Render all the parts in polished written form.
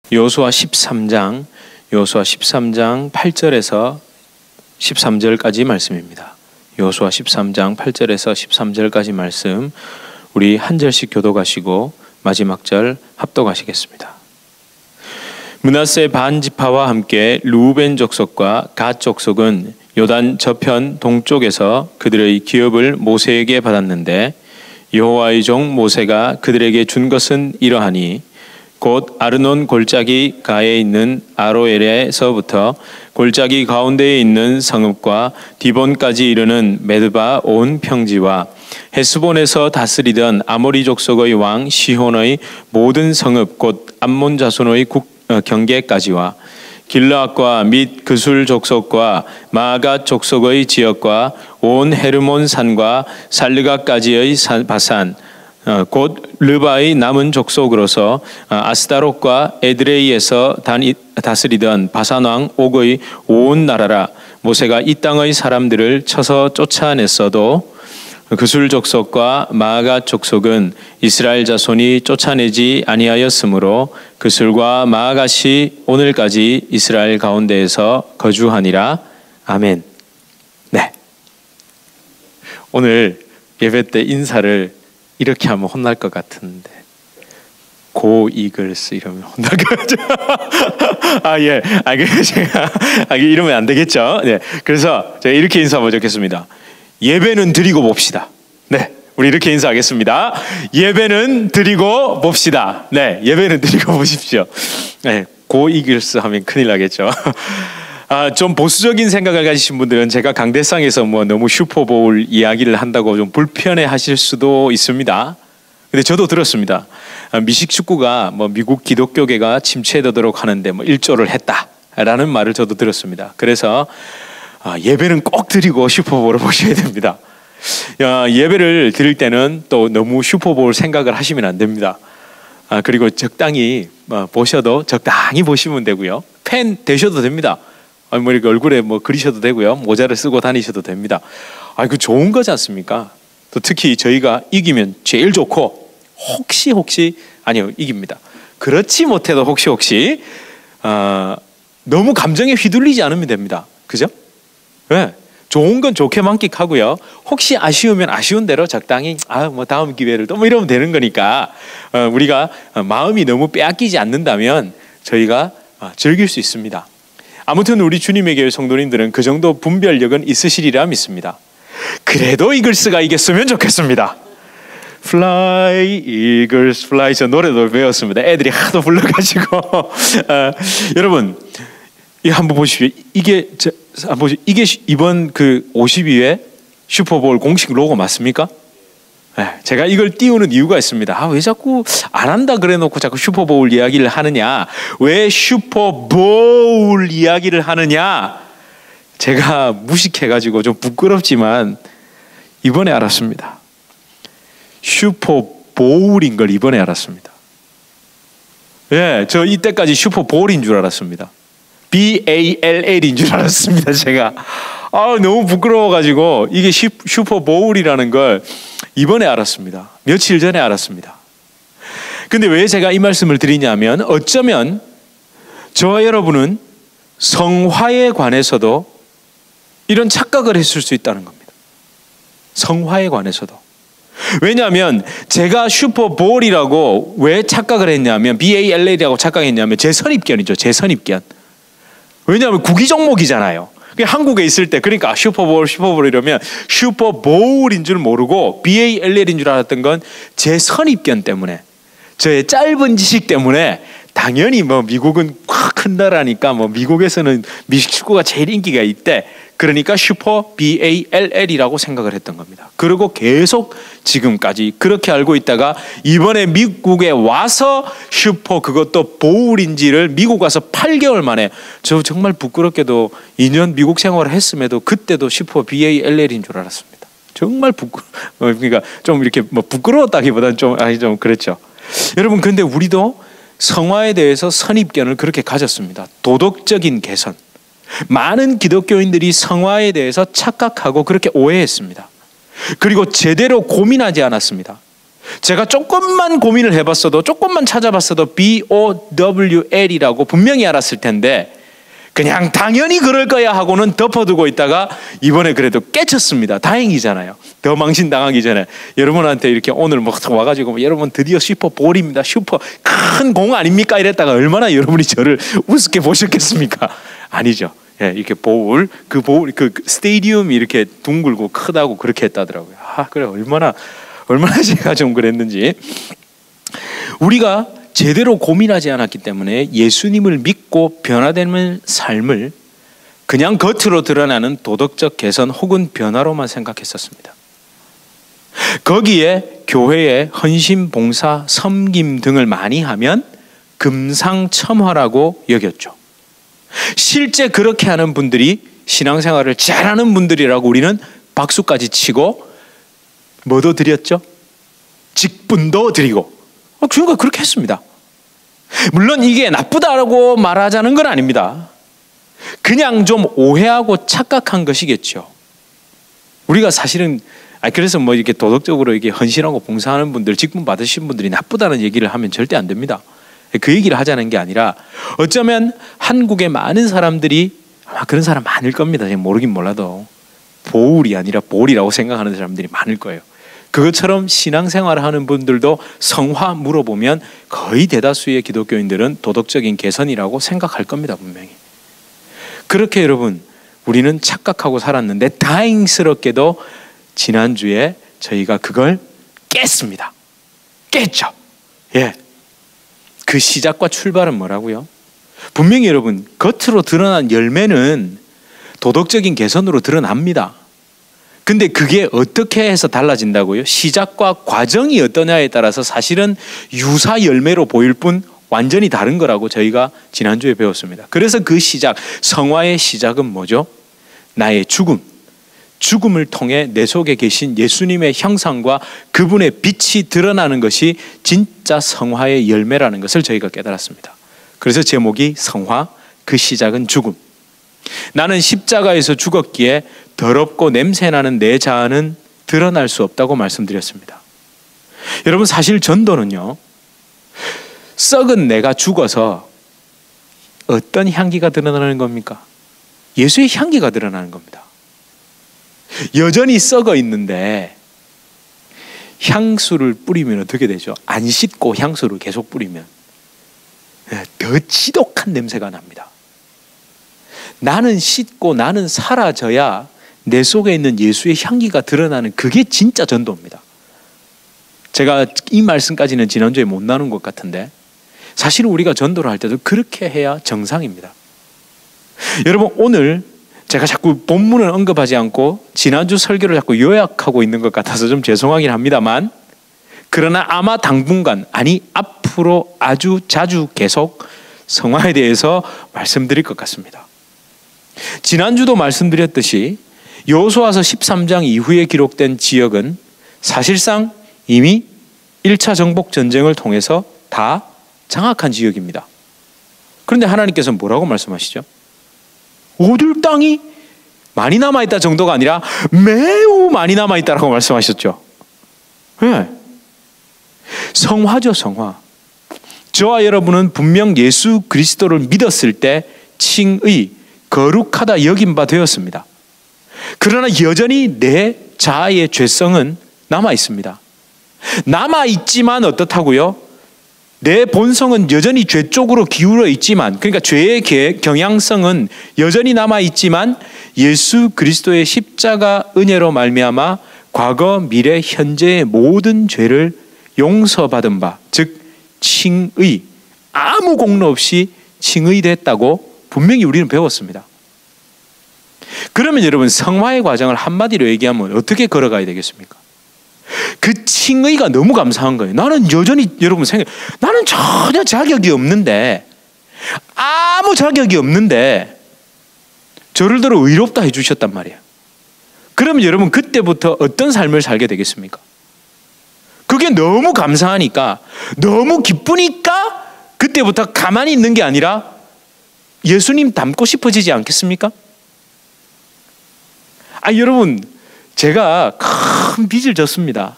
여호수아 13장 8절에서 13절까지 말씀입니다. 여호수아 13장 8절에서 13절까지 말씀, 우리 한 절씩 교독하시고 마지막 절 합독하시겠습니다. 므낫세 반 지파와 함께 르우벤 족속과 갓 족속은 요단 저편 동쪽에서 그들의 기업을 모세에게 받았는데, 여호와의 종 모세가 그들에게 준 것은 이러하니, 곧 아르논 골짜기 가에 있는 아로엘에서부터 골짜기 가운데에 있는 성읍과 디본까지 이르는 메드바 온 평지와 헤스본에서 다스리던 아모리 족속의 왕 시혼의 모든 성읍 곧 암몬 자손의 경계까지와 길르앗과 및 그술 족속과 마아갓 족속의 지역과 온 헤르몬 산과 살르가까지의 바산 곧 르바의 남은 족속으로서 아스다롯과 에드레이에서 다스리던 바산 왕 옥의 온 나라라. 모세가 이 땅의 사람들을 쳐서 쫓아냈어도 그술 족속과 마아갓 족속은 이스라엘 자손이 쫓아내지 아니하였으므로 그술과 마아갓이 오늘까지 이스라엘 가운데에서 거주하니라. 아멘. 네. 오늘 예배 때 인사를 이렇게 하면 혼날 것 같은데, 고 이글스 이러면 혼날 것 같죠? 예. 제가 이러면 안 되겠죠? 네. 그래서 제가 이렇게 인사하면 좋겠습니다. 예배는 드리고 봅시다. 네. 우리 이렇게 인사하겠습니다. 예배는 드리고 봅시다. 네. 예배는 드리고 보십시오. 네. 고 이글스 하면 큰일 나겠죠? 좀 보수적인 생각을 가지신 분들은 제가 강대상에서 너무 슈퍼볼 이야기를 한다고 좀 불편해 하실 수도 있습니다. 근데 저도 들었습니다. 미식 축구가 미국 기독교계가 침체되도록 하는데 일조를 했다라는 말을 저도 들었습니다. 그래서 예배는 꼭 드리고 슈퍼볼을 보셔야 됩니다. 예배를 드릴 때는 또 너무 슈퍼볼 생각을 하시면 안 됩니다. 그리고 적당히 보셔도 적당히 보시면 되고요. 팬 되셔도 됩니다. 이렇게 얼굴에 그리셔도 되고요. 모자를 쓰고 다니셔도 됩니다. 그 좋은 거지 않습니까? 또 특히 저희가 이기면 제일 좋고, 혹시 아니요, 이깁니다. 그렇지 못해도 혹시 너무 감정에 휘둘리지 않으면 됩니다. 그죠? 네. 좋은 건 좋게 만끽하고요. 혹시 아쉬우면 아쉬운 대로 적당히 다음 기회를 또 이러면 되는 거니까, 우리가 마음이 너무 빼앗기지 않는다면 저희가 즐길 수 있습니다. 아무튼 우리 주님의 교회 성도님들은 그 정도 분별력은 있으시리라 믿습니다. 그래도 이글스가 이겼으면 좋겠습니다. Fly, Eagles, Fly. 저 노래도 배웠습니다. 애들이 하도 불러가지고. 여러분, 한번 보십시오. 이게 이번 52회 슈퍼볼 공식 로고 맞습니까? 네, 제가 이걸 띄우는 이유가 있습니다. 왜 자꾸 안 한다 그래 놓고 자꾸 슈퍼볼 이야기를 하느냐? 왜 슈퍼볼 이야기를 하느냐? 제가 무식해가지고 좀 부끄럽지만 이번에 알았습니다. 슈퍼볼인 걸 이번에 알았습니다. 예, 저 이때까지 슈퍼볼인 줄 알았습니다. BALL인 줄 알았습니다. 제가 너무 부끄러워가지고 이게 슈퍼볼이라는 걸 이번에 알았습니다. 며칠 전에 알았습니다. 근데 왜 제가 이 말씀을 드리냐면, 어쩌면 저와 여러분은 성화에 관해서도 이런 착각을 했을 수 있다는 겁니다. 성화에 관해서도. 왜냐하면 제가 슈퍼볼이라고 왜 착각을 했냐면, BALL이라고 착각했냐면 제 선입견이죠. 제 선입견. 왜냐하면 국기 종목이잖아요. 한국에 있을 때 그러니까 슈퍼볼 이러면 슈퍼볼인 줄 모르고 BALL인 줄 알았던 건 제 선입견 때문에, 저의 짧은 지식 때문에, 당연히 미국은 큰 나라니까 미국에서는 미식 축구가 제일 인기가 있대. 그러니까 슈퍼 BALL이라고 생각을 했던 겁니다. 그리고 계속 지금까지 그렇게 알고 있다가 이번에 미국에 와서 슈퍼 그것도 보울인지를 미국 와서 8개월 만에, 저 정말 부끄럽게도 2년 미국 생활을 했음에도 그때도 슈퍼 BALL인 줄 알았습니다. 정말 그러니까 좀 이렇게 부끄러웠다기보다는 좀 그랬죠. 여러분, 근데 우리도 성화에 대해서 선입견을 그렇게 가졌습니다. 도덕적인 개선. 많은 기독교인들이 성화에 대해서 착각하고 그렇게 오해했습니다. 그리고 제대로 고민하지 않았습니다. 제가 조금만 고민을 해봤어도, 조금만 찾아봤어도 BOWL이라고 분명히 알았을 텐데 그냥 당연히 그럴 거야 하고는 덮어두고 있다가 이번에 그래도 깨쳤습니다. 다행이잖아요. 더 망신당하기 전에. 여러분한테 이렇게 오늘 뭐 와가지고 여러분 드디어 슈퍼볼입니다. 슈퍼 큰 공 아닙니까? 이랬다가 얼마나 여러분이 저를 우습게 보셨겠습니까? 아니죠. 예, 이렇게 그 스테디움이 이렇게 둥글고 크다고 그렇게 했다더라고요. 그래 얼마나 제가 좀 그랬는지. 우리가 제대로 고민하지 않았기 때문에 예수님을 믿고 변화되는 삶을 그냥 겉으로 드러나는 도덕적 개선 혹은 변화로만 생각했었습니다. 거기에 교회에 헌신, 봉사, 섬김 등을 많이 하면 금상첨화라고 여겼죠. 실제 그렇게 하는 분들이 신앙생활을 잘하는 분들이라고 우리는 박수까지 치고 뭐도 드렸죠? 직분도 드리고. 그러니까 그렇게 했습니다. 물론 이게 나쁘다고 말하자는 건 아닙니다. 그냥 좀 오해하고 착각한 것이겠죠. 우리가 사실은 그래서 뭐 이렇게 도덕적으로 이렇게 헌신하고 봉사하는 분들, 직분 받으신 분들이 나쁘다는 얘기를 하면 절대 안 됩니다. 그 얘기를 하자는 게 아니라 어쩌면 한국의 많은 사람들이 아마 그런 사람 많을 겁니다. 제가 모르긴 몰라도 보울이 아니라 볼이라고 생각하는 사람들이 많을 거예요. 그것처럼 신앙생활을 하는 분들도 성화 물어보면 거의 대다수의 기독교인들은 도덕적인 개선이라고 생각할 겁니다. 분명히. 그렇게 여러분 우리는 착각하고 살았는데 다행스럽게도 지난주에 저희가 그걸 깼습니다. 깼죠. 예. 그 시작과 출발은 뭐라고요? 분명히 여러분 겉으로 드러난 열매는 도덕적인 개선으로 드러납니다. 근데 그게 어떻게 해서 달라진다고요? 시작과 과정이 어떠냐에 따라서 사실은 유사 열매로 보일 뿐 완전히 다른 거라고 저희가 지난주에 배웠습니다. 그래서 그 시작, 성화의 시작은 뭐죠? 나의 죽음을 통해 내 속에 계신 예수님의 형상과 그분의 빛이 드러나는 것이 진짜 성화의 열매라는 것을 저희가 깨달았습니다. 그래서 제목이 성화, 그 시작은 죽음. 나는 십자가에서 죽었기에 더럽고 냄새나는 내 자아는 드러날 수 없다고 말씀드렸습니다. 여러분 사실 전도는요, 썩은 내가 죽어서 어떤 향기가 드러나는 겁니까? 예수의 향기가 드러나는 겁니다. 여전히 썩어 있는데 향수를 뿌리면 어떻게 되죠? 안 씻고 향수를 계속 뿌리면 더 지독한 냄새가 납니다. 나는 씻고 나는 사라져야 내 속에 있는 예수의 향기가 드러나는 그게 진짜 전도입니다. 제가 이 말씀까지는 지난주에 못 나눈 것 같은데 사실 우리가 전도를 할 때도 그렇게 해야 정상입니다. 여러분 오늘 제가 자꾸 본문을 언급하지 않고 지난주 설교를 자꾸 요약하고 있는 것 같아서 좀 죄송하긴 합니다만, 그러나 아마 당분간, 아니 앞으로 아주 자주 계속 성화에 대해서 말씀드릴 것 같습니다. 지난주도 말씀드렸듯이 여호수아서 13장 이후에 기록된 지역은 사실상 이미 1차 정복 전쟁을 통해서 다 장악한 지역입니다. 그런데 하나님께서 뭐라고 말씀하시죠? 얻을 땅이 많이 남아있다 정도가 아니라 매우 많이 남아있다라고 말씀하셨죠. 네. 성화죠, 성화. 저와 여러분은 분명 예수 그리스도를 믿었을 때 칭의, 거룩하다 여긴 바 되었습니다. 그러나 여전히 내 자아의 죄성은 남아있습니다. 남아있지만 어떻다고요? 내 본성은 여전히 죄 쪽으로 기울어 있지만, 그러니까 죄의 경향성은 여전히 남아있지만 예수 그리스도의 십자가 은혜로 말미암아 과거, 미래, 현재의 모든 죄를 용서받은 바, 즉 칭의, 아무 공로 없이 칭의됐다고 분명히 우리는 배웠습니다. 그러면 여러분 성화의 과정을 한마디로 얘기하면 어떻게 걸어가야 되겠습니까? 그 칭의가 너무 감사한 거예요. 나는 여전히 여러분 나는 전혀 자격이 없는데, 아무 자격이 없는데 저를 들어 의롭다 해주셨단 말이에요. 그러면 여러분 그때부터 어떤 삶을 살게 되겠습니까? 그게 너무 감사하니까, 너무 기쁘니까 그때부터 가만히 있는 게 아니라 예수님 닮고 싶어지지 않겠습니까? 여러분 제가 큰 빚을 졌습니다.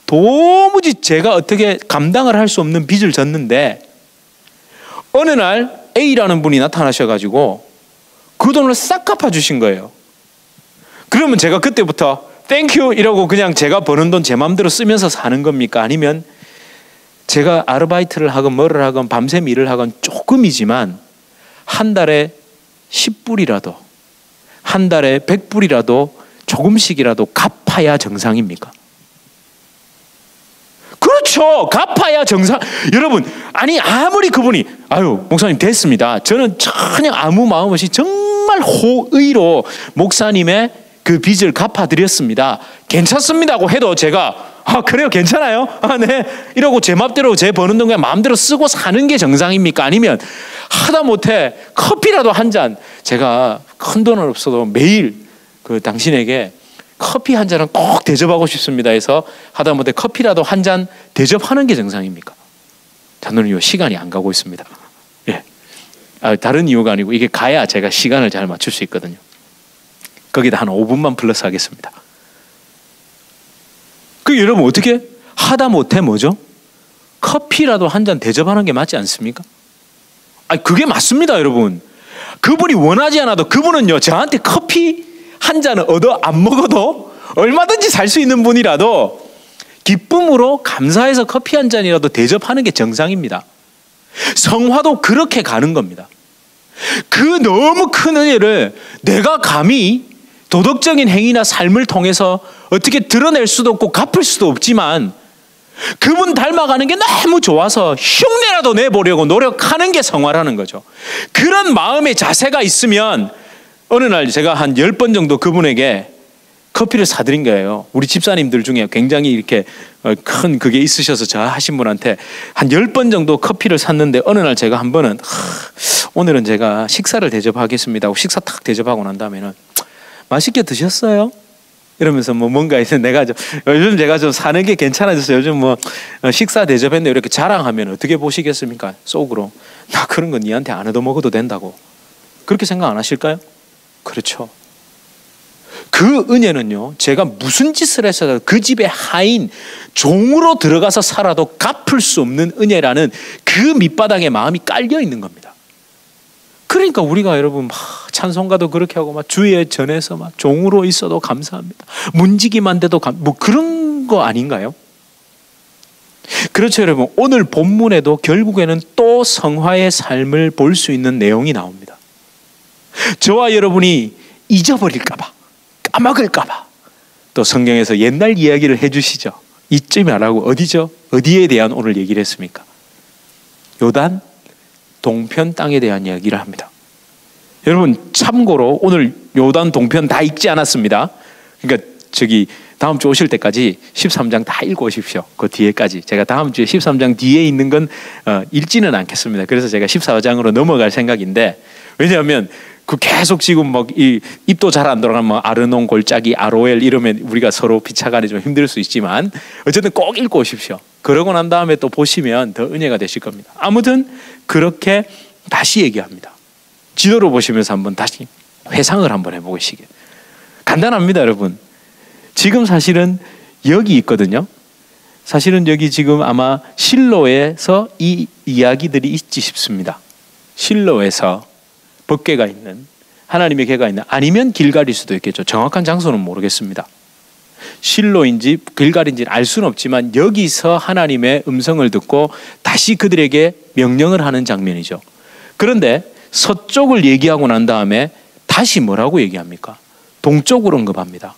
도무지 제가 어떻게 감당을 할 수 없는 빚을 졌는데 어느 날 A라는 분이 나타나셔가지고 그 돈을 싹 갚아주신 거예요. 그러면 제가 그때부터 땡큐 이러고 그냥 제가 버는 돈 제 마음대로 쓰면서 사는 겁니까? 아니면 제가 아르바이트를 하건 뭐를 하건 밤샘 일을 하건 조금이지만 한 달에 10불이라도 한 달에 100불이라도 조금씩이라도 갚아야 정상입니까? 그렇죠. 갚아야 정상. 여러분, 아니 아무리 그분이 아유 목사님 됐습니다. 저는 전혀 아무 마음 없이 정말 호의로 목사님의 그 빚을 갚아드렸습니다. 괜찮습니다고 해도 제가 아 그래요 괜찮아요? 아 네 이러고 제 맘대로 제 버는 돈 그냥 마음대로 쓰고 사는 게 정상입니까? 아니면 하다못해 커피라도 한 잔 제가 큰 돈은 없어도 매일 그 당신에게 커피 한 잔은 꼭 대접하고 싶습니다 해서 하다못해 커피라도 한 잔 대접하는 게 정상입니까? 저는요 시간이 안 가고 있습니다. 예. 다른 이유가 아니고 이게 가야 제가 시간을 잘 맞출 수 있거든요. 거기다 한 5분만 플러스 하겠습니다. 그 여러분 어떻게 하다못해 뭐죠? 커피라도 한 잔 대접하는 게 맞지 않습니까? 아니 그게 맞습니다 여러분. 그분이 원하지 않아도 그분은요 저한테 커피 한 잔을 얻어 안 먹어도 얼마든지 살 수 있는 분이라도 기쁨으로 감사해서 커피 한 잔이라도 대접하는 게 정상입니다. 성화도 그렇게 가는 겁니다. 그 너무 큰 은혜를 내가 감히 도덕적인 행위나 삶을 통해서 어떻게 드러낼 수도 없고 갚을 수도 없지만 그분 닮아가는 게 너무 좋아서 흉내라도 내보려고 노력하는 게 성화라는 거죠. 그런 마음의 자세가 있으면 어느 날 제가 한 10번 정도 그분에게 커피를 사드린 거예요. 우리 집사님들 중에 굉장히 이렇게 큰 그게 있으셔서 저 하신 분한테 한 10번 정도 커피를 샀는데 어느 날 제가 한 번은 오늘은 제가 식사를 대접하겠습니다 하고 식사 탁 대접하고 난 다음에는 맛있게 드셨어요? 이러면서 뭐 뭔가 해서 내가 요즘 제가 좀 사는 게 괜찮아졌어요. 요즘 뭐 식사 대접했는데 이렇게 자랑하면 어떻게 보시겠습니까? 속으로 나 그런 거 니한테 안 얻어먹어도 된다고 그렇게 생각 안 하실까요? 그렇죠. 그 은혜는요 제가 무슨 짓을 해서도 그 집의 하인 종으로 들어가서 살아도 갚을 수 없는 은혜라는 그 밑바닥에 마음이 깔려 있는 겁니다. 그러니까 우리가 여러분 막 찬송가도 그렇게 하고 막 주의 전에서 막 종으로 있어도 감사합니다. 문지기만 돼도 뭐 그런 거 아닌가요? 그렇죠 여러분. 오늘 본문에도 결국에는 또 성화의 삶을 볼 수 있는 내용이 나옵니다. 저와 여러분이 잊어버릴까 봐 까먹을까 봐 또 성경에서 옛날 이야기를 해주시죠. 이쯤이 안 하고 어디죠? 어디에 대한 오늘 얘기를 했습니까? 요단 동편 땅에 대한 이야기를 합니다. 여러분 참고로 오늘 요단 동편 다 읽지 않았습니다. 그러니까 다음 주 오실 때까지 13장 다 읽고 오십시오. 그 뒤에까지. 제가 다음 주에 13장 뒤에 있는 건 읽지는 않겠습니다. 그래서 제가 14장으로 넘어갈 생각인데 왜냐하면 그 계속 지금 막 이 입도 잘 안 돌아가면 뭐 아르논 골짜기 아로엘 이러면 우리가 서로 비차가니 좀 힘들 수 있지만 어쨌든 꼭 읽고 오십시오. 그러고 난 다음에 또 보시면 더 은혜가 되실 겁니다. 아무튼 그렇게 다시 얘기합니다. 지도로 보시면서 한번 다시 회상을 한번 해보시게. 간단합니다 여러분. 지금 사실은 여기 있거든요. 사실은 여기 지금 아마 실로에서 이 이야기들이 있지 싶습니다. 실로에서 법궤가 있는 하나님의 궤가 있는 아니면 길갈일 수도 있겠죠. 정확한 장소는 모르겠습니다. 실로인지 길갈인지는 알 수는 없지만 여기서 하나님의 음성을 듣고 다시 그들에게 명령을 하는 장면이죠. 그런데 서쪽을 얘기하고 난 다음에 다시 뭐라고 얘기합니까? 동쪽으로 언급합니다.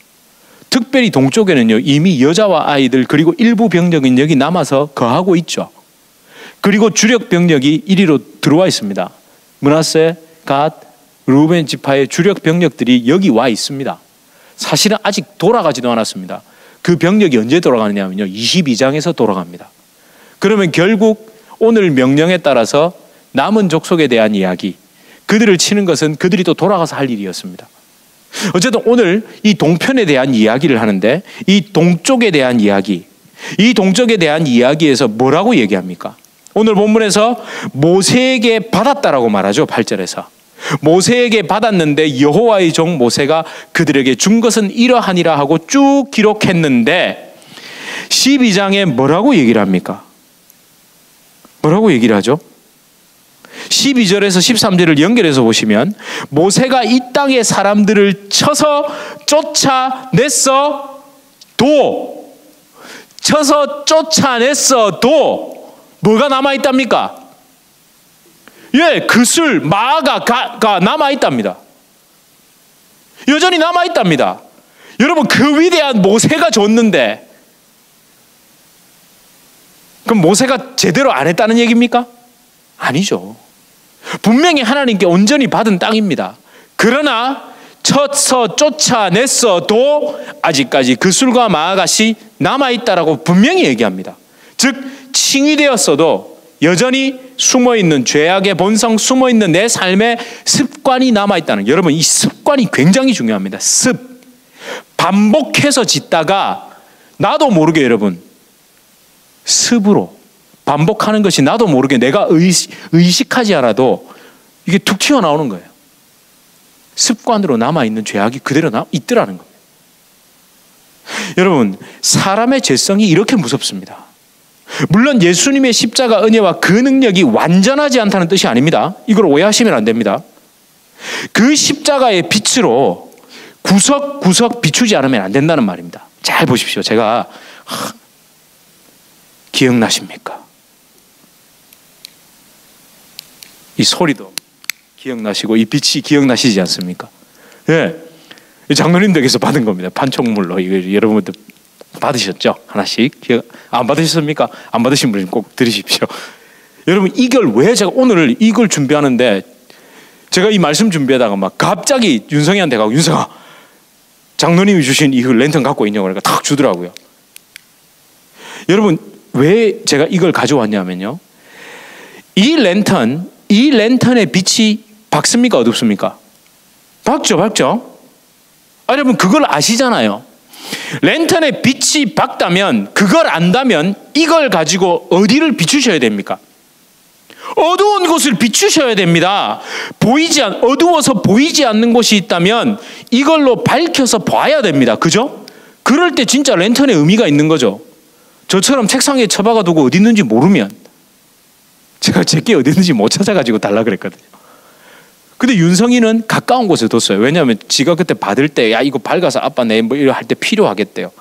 특별히 동쪽에는요 이미 여자와 아이들 그리고 일부 병력은 여기 남아서 거하고 있죠. 그리고 주력 병력이 이리로 들어와 있습니다. 므낫세, 갓, 루벤 지파의 주력 병력들이 여기 와 있습니다. 사실은 아직 돌아가지도 않았습니다. 그 병력이 언제 돌아가느냐면요 22장에서 돌아갑니다. 그러면 결국 오늘 명령에 따라서 남은 족속에 대한 이야기, 그들을 치는 것은 그들이 또 돌아가서 할 일이었습니다. 어쨌든 오늘 이 동편에 대한 이야기를 하는데 이 동쪽에 대한 이야기, 이 동쪽에 대한 이야기에서 뭐라고 얘기합니까? 오늘 본문에서 모세에게 받았다라고 말하죠. 8절에서 모세에게 받았는데 여호와의 종 모세가 그들에게 준 것은 이러하니라 하고 쭉 기록했는데 12장에 뭐라고 얘기를 합니까? 뭐라고 얘기를 하죠? 12절에서 13절을 연결해서 보시면 모세가 이 땅의 사람들을 쳐서 쫓아냈어도 뭐가 남아있답니까? 예, 그술 마아가 남아있답니다. 여전히 남아있답니다. 여러분, 그 위대한 모세가 줬는데 그럼 모세가 제대로 안 했다는 얘기입니까? 아니죠. 분명히 하나님께 온전히 받은 땅입니다. 그러나 쳐서 쫓아냈어도 아직까지 그술과 마아갓이 남아있다라고 분명히 얘기합니다. 즉 칭의되었어도 여전히 숨어있는 죄악의 본성, 숨어있는 내 삶의 습관이 남아있다는, 여러분 이 습관이 굉장히 중요합니다. 반복해서 짓다가 나도 모르게 여러분 습으로 반복하는 것이 나도 모르게 내가 의식하지 않아도 이게 툭 튀어나오는 거예요. 습관으로 남아있는 죄악이 그대로 있더라는 겁니다. 여러분, 사람의 죄성이 이렇게 무섭습니다. 물론 예수님의 십자가 은혜와 그 능력이 완전하지 않다는 뜻이 아닙니다. 이걸 오해하시면 안 됩니다. 그 십자가의 빛으로 구석구석 비추지 않으면 안 된다는 말입니다. 잘 보십시오. 제가 기억나십니까? 이 소리도 기억나시고 이 빛이 기억나시지 않습니까? 예, 장로님 댁에서 받은 겁니다. 판촉물로. 이거 여러분들 받으셨죠? 하나씩. 안 받으셨습니까? 안 받으신 분은 꼭 들으십시오. 여러분, 이걸 왜 제가 오늘 이걸 준비하는데 제가 이 말씀 준비하다가 막 갑자기 윤성이한테 가고, 윤성아, 장로님이 주신 이 랜턴 갖고 있냐고 그러니까 탁 주더라고요. 여러분, 왜 제가 이걸 가져왔냐면요, 이 랜턴의 빛이 밝습니까? 어둡습니까? 밝죠? 여러분, 그걸 아시잖아요. 랜턴의 빛이 밝다면, 그걸 안다면 이걸 가지고 어디를 비추셔야 됩니까? 어두운 곳을 비추셔야 됩니다. 어두워서 보이지 않는 곳이 있다면 이걸로 밝혀서 봐야 됩니다. 그죠? 그럴 때 진짜 랜턴의 의미가 있는 거죠. 저처럼 책상에 처박아 두고 어디 있는지 모르면, 제가 제게 어디 있는지 못 찾아가지고 달라 그랬거든요. 근데 윤성이는 가까운 곳에 뒀어요. 왜냐하면 지가 그때 받을 때, 야, 이거 밝아서 아빠 내 뭐 이거 할 때 필요하겠대요.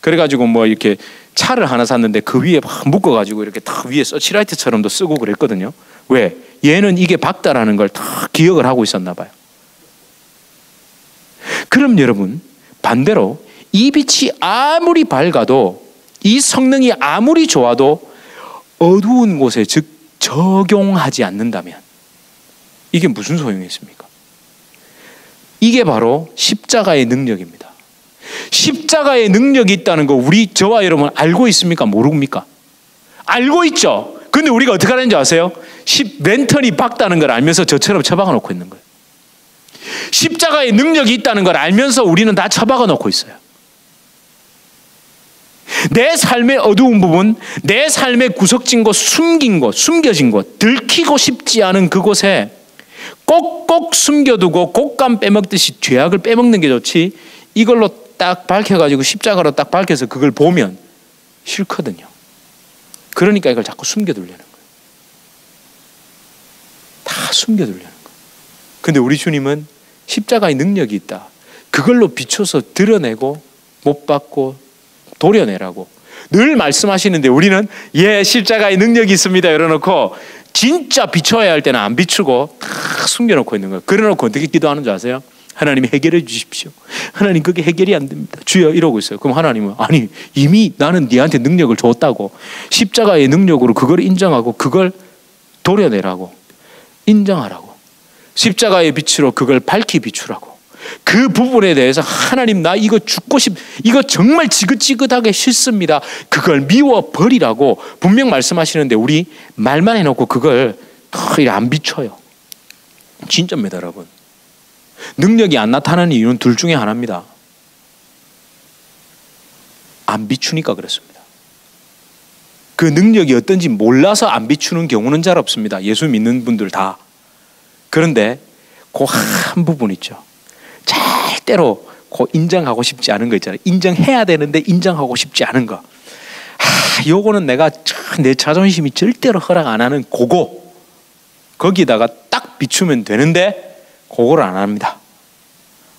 그래가지고 뭐 이렇게 차를 하나 샀는데 그 위에 막 묶어가지고 이렇게 딱 위에 서치라이트처럼도 쓰고 그랬거든요. 왜? 얘는 이게 밝다라는 걸 다 기억을 하고 있었나 봐요. 그럼 여러분, 반대로 이 빛이 아무리 밝아도, 이 성능이 아무리 좋아도 어두운 곳에, 즉 적용하지 않는다면 이게 무슨 소용이 있습니까? 이게 바로 십자가의 능력입니다. 십자가의 능력이 있다는 거 저와 여러분 알고 있습니까? 모릅니까? 알고 있죠. 근데 우리가 어떻게 하는지 아세요? 랜턴이 밝다는 걸 알면서 저처럼 처박아 놓고 있는 거예요. 십자가의 능력이 있다는 걸 알면서 우리는 다 처박아 놓고 있어요. 내 삶의 어두운 부분, 내 삶의 구석진 곳, 숨겨진 곳, 들키고 싶지 않은 그곳에 꼭꼭 숨겨두고 곶감 빼먹듯이 죄악을 빼먹는 게 좋지, 이걸로 딱 밝혀가지고 십자가로 딱 밝혀서 그걸 보면 싫거든요. 그러니까 이걸 자꾸 숨겨두려는 거예요. 다 숨겨두려는 거예요. 근데 우리 주님은 십자가의 능력이 있다, 그걸로 비춰서 드러내고 못 받고 도려내라고 늘 말씀하시는데, 우리는 십자가의 능력이 있습니다 이러놓고 진짜 비춰야 할 때는 안 비추고 다 숨겨놓고 있는 거예요. 그래놓고 어떻게 기도하는 줄 아세요? 하나님 해결해 주십시오. 하나님 그게 해결이 안 됩니다. 주여, 이러고 있어요. 그럼 하나님은, 아니 이미 나는 네한테 능력을 줬다고, 십자가의 능력으로 그걸 인정하고 그걸 도려내라고, 인정하라고, 십자가의 빛으로 그걸 밝히 비추라고, 그 부분에 대해서 하나님 나 이거 이거 정말 지긋지긋하게 싫습니다, 그걸 미워버리라고 분명 말씀하시는데 우리 말만 해놓고 그걸 안 비춰요. 진짜입니다 여러분. 능력이 안 나타나는 이유는 둘 중에 하나입니다. 안 비추니까 그렇습니다. 그 능력이 어떤지 몰라서 안 비추는 경우는 잘 없습니다. 예수 믿는 분들 다. 그런데 그 한 부분 있죠. 절대로 인정하고 싶지 않은 거 있잖아요. 인정해야 되는데 인정하고 싶지 않은 거. 요거는 내가 내 자존심이 절대로 허락 안 하는 거기다가 딱 비추면 되는데 그거를 안 합니다.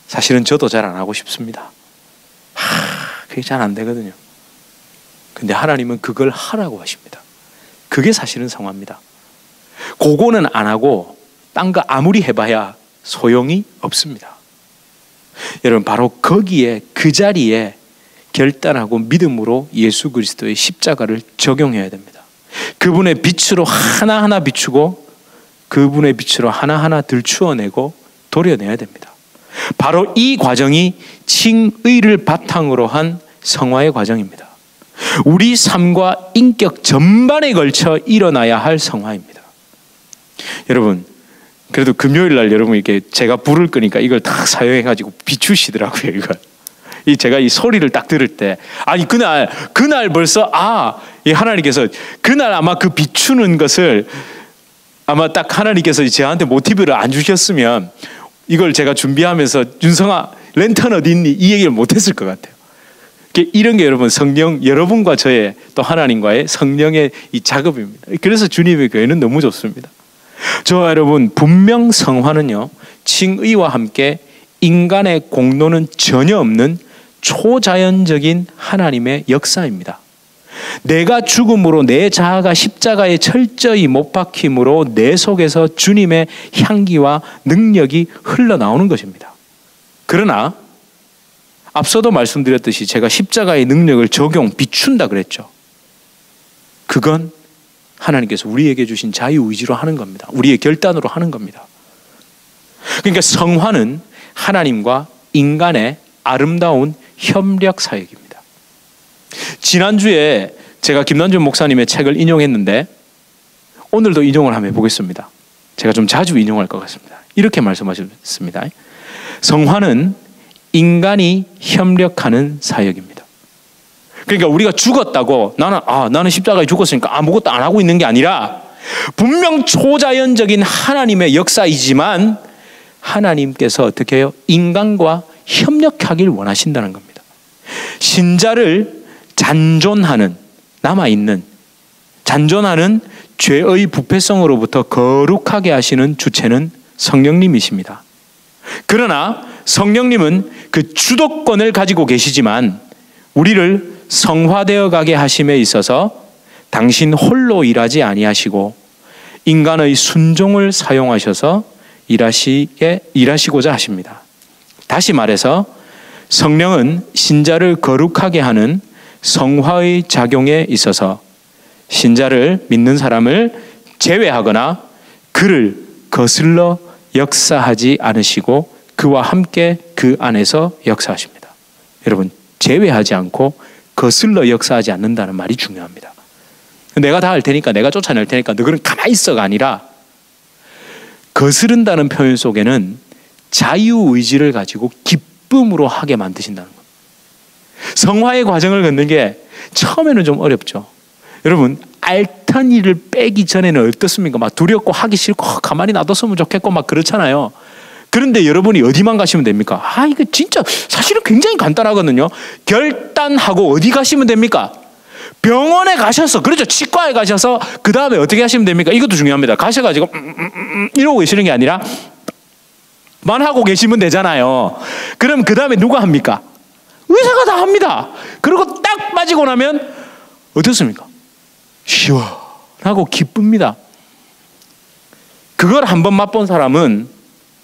사실은 저도 잘 안 하고 싶습니다. 그게 잘 안 되거든요. 근데 하나님은 그걸 하라고 하십니다. 그게 사실은 성화입니다. 그거는 안 하고 딴 거 아무리 해봐야 소용이 없습니다. 여러분, 바로 거기에 그 자리에 결단하고 믿음으로 예수 그리스도의 십자가를 적용해야 됩니다. 그분의 빛으로 하나하나 비추고 그분의 빛으로 하나하나 들추어내고 도려내야 됩니다. 바로 이 과정이 칭의를 바탕으로 한 성화의 과정입니다. 우리 삶과 인격 전반에 걸쳐 일어나야 할 성화입니다. 여러분, 그래도 금요일 날 여러분 이렇게 제가 불을 끄니까 이걸 딱 사용해가지고 비추시더라고요. 이걸. 제가 이 소리를 딱 들을 때, 아니 그날 벌써 이 하나님께서 그날 아마 그 비추는 것을 아마 딱 하나님께서 저한테 모티브를 안 주셨으면 이걸 제가 준비하면서 윤성아 랜턴 어디 있니? 이 얘기를 못했을 것 같아요. 이런 게 여러분 성령, 여러분과 저의 또 하나님과의 성령의 이 작업입니다. 그래서 주님의 교회는 너무 좋습니다. 저와 여러분, 분명 성화는요, 칭의와 함께 인간의 공로는 전혀 없는 초자연적인 하나님의 역사입니다. 내가 죽음으로 내 자아가 십자가에 철저히 못 박힘으로 내 속에서 주님의 향기와 능력이 흘러나오는 것입니다. 그러나 앞서도 말씀드렸듯이 제가 십자가의 능력을 비춘다 그랬죠. 그건 하나님께서 우리에게 주신 자유의지로 하는 겁니다. 우리의 결단으로 하는 겁니다. 그러니까 성화는 하나님과 인간의 아름다운 협력 사역입니다. 지난주에 제가 김남준 목사님의 책을 인용했는데 오늘도 인용을 한번 해보겠습니다. 제가 좀 자주 인용할 것 같습니다. 이렇게 말씀하셨습니다. 성화는 인간이 협력하는 사역입니다. 그러니까 우리가 죽었다고 나는 십자가에 죽었으니까 아무것도 안 하고 있는 게 아니라 분명 초자연적인 하나님의 역사이지만 하나님께서 어떻게 해요? 인간과 협력하길 원하신다는 겁니다. 신자를 잔존하는 죄의 부패성으로부터 거룩하게 하시는 주체는 성령님이십니다. 그러나 성령님은 그 주도권을 가지고 계시지만 우리를 성화되어 가게 하심에 있어서 당신 홀로 일하지 아니하시고 인간의 순종을 사용하셔서 일하시고자 하십니다. 다시 말해서 성령은 신자를 거룩하게 하는 성화의 작용에 있어서 신자를 믿는 사람을 제외하거나 그를 거슬러 역사하지 않으시고 그와 함께 그 안에서 역사하십니다. 여러분, 제외하지 않고 거슬러 역사하지 않는다는 말이 중요합니다. 내가 다 할 테니까 내가 쫓아낼 테니까 너희는 가만히 있어가 아니라 거스른다는 표현 속에는 자유의지를 가지고 기쁨으로 하게 만드신다는 겁니다. 성화의 과정을 걷는 게 처음에는 좀 어렵죠. 여러분, 알탄 일을 빼기 전에는 어떻습니까? 막 두렵고 하기 싫고 가만히 놔뒀으면 좋겠고 막 그렇잖아요. 그런데 여러분이 어디만 가시면 됩니까? 이거 진짜 사실은 굉장히 간단하거든요. 결단하고 어디 가시면 됩니까? 병원에 가셔서, 그렇죠. 치과에 가셔서 그 다음에 어떻게 하시면 됩니까? 이것도 중요합니다. 가셔가지고 이러고 계시는 게 아니라 만 하고 계시면 되잖아요. 그럼 그 다음에 누가 합니까? 의사가 다 합니다. 그리고 딱 빠지고 나면 어떻습니까? 시원하고 기쁩니다. 그걸 한번 맛본 사람은,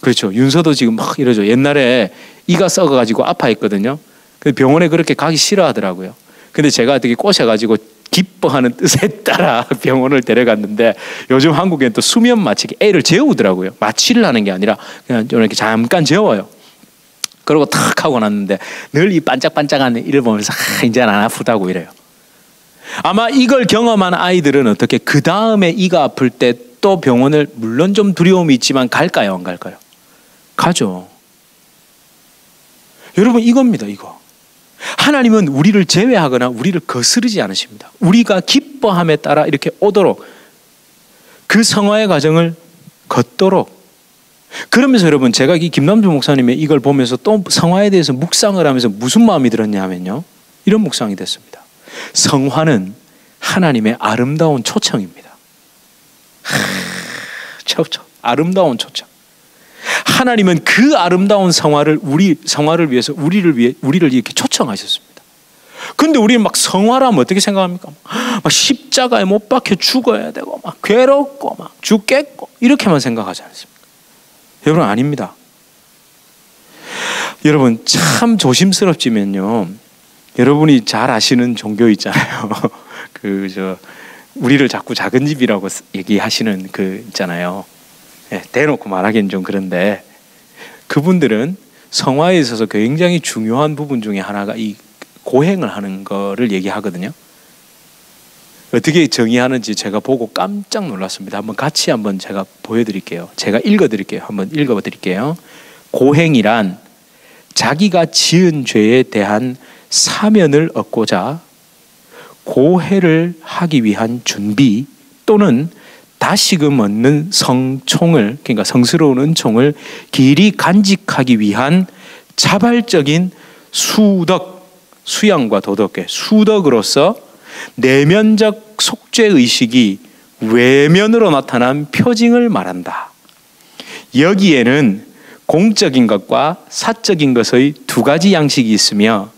그렇죠. 윤서도 지금 막 이러죠. 옛날에 이가 썩어가지고 아파했거든요. 근데 병원에 그렇게 가기 싫어하더라고요. 근데 제가 되게 꼬셔가지고 기뻐하는 뜻에 따라 병원을 데려갔는데 요즘 한국엔 또 수면 마취기 애를 재우더라고요. 마취를 하는 게 아니라 그냥 이렇게 잠깐 재워요. 그러고 탁 하고 났는데 늘 이 반짝반짝한 이를 보면서 이제는 안 아프다고 이래요. 아마 이걸 경험한 아이들은 어떻게 그 다음에 이가 아플 때 또 병원을 물론 좀 두려움이 있지만 갈까요? 안 갈까요? 가죠. 여러분, 이겁니다. 이거. 하나님은 우리를 제외하거나 우리를 거스르지 않으십니다. 우리가 기뻐함에 따라 이렇게 오도록, 그 성화의 과정을 걷도록. 그러면서 여러분, 제가 이 김남준 목사님의 이걸 보면서 또 성화에 대해서 묵상을 하면서 무슨 마음이 들었냐 하면요, 이런 묵상이 됐습니다. 성화는 하나님의 아름다운 초청입니다. 아름다운 초청. 하나님은 그 아름다운 성화를 위해서 우리를 이렇게 초청하셨습니다. 근데 우리는 막 성화라면 어떻게 생각합니까? 막 십자가에 못 박혀 죽어야 되고 막 괴롭고 막 죽겠고 이렇게만 생각하지 않습니까? 여러분, 아닙니다. 여러분, 참 조심스럽지만요, 여러분이 잘 아시는 종교 있잖아요. 우리를 자꾸 작은 집이라고 얘기하시는 그 있잖아요. 대놓고 말하기는 좀 그런데, 그분들은 성화에 있어서 굉장히 중요한 부분 중에 하나가 이 고행을 하는 거를 얘기하거든요. 어떻게 정의하는지 제가 보고 깜짝 놀랐습니다. 같이 제가 보여드릴게요. 제가 읽어드릴게요. 한번 읽어드릴게요. 고행이란 자기가 지은 죄에 대한 사면을 얻고자 고해를 하기 위한 준비 또는 다시금 얻는 성총을, 그러니까 성스러운 은총을 길이 간직하기 위한 자발적인 수양과 도덕의 수덕으로서 내면적 속죄의식이 외면으로 나타난 표징을 말한다. 여기에는 공적인 것과 사적인 것의 두 가지 양식이 있으며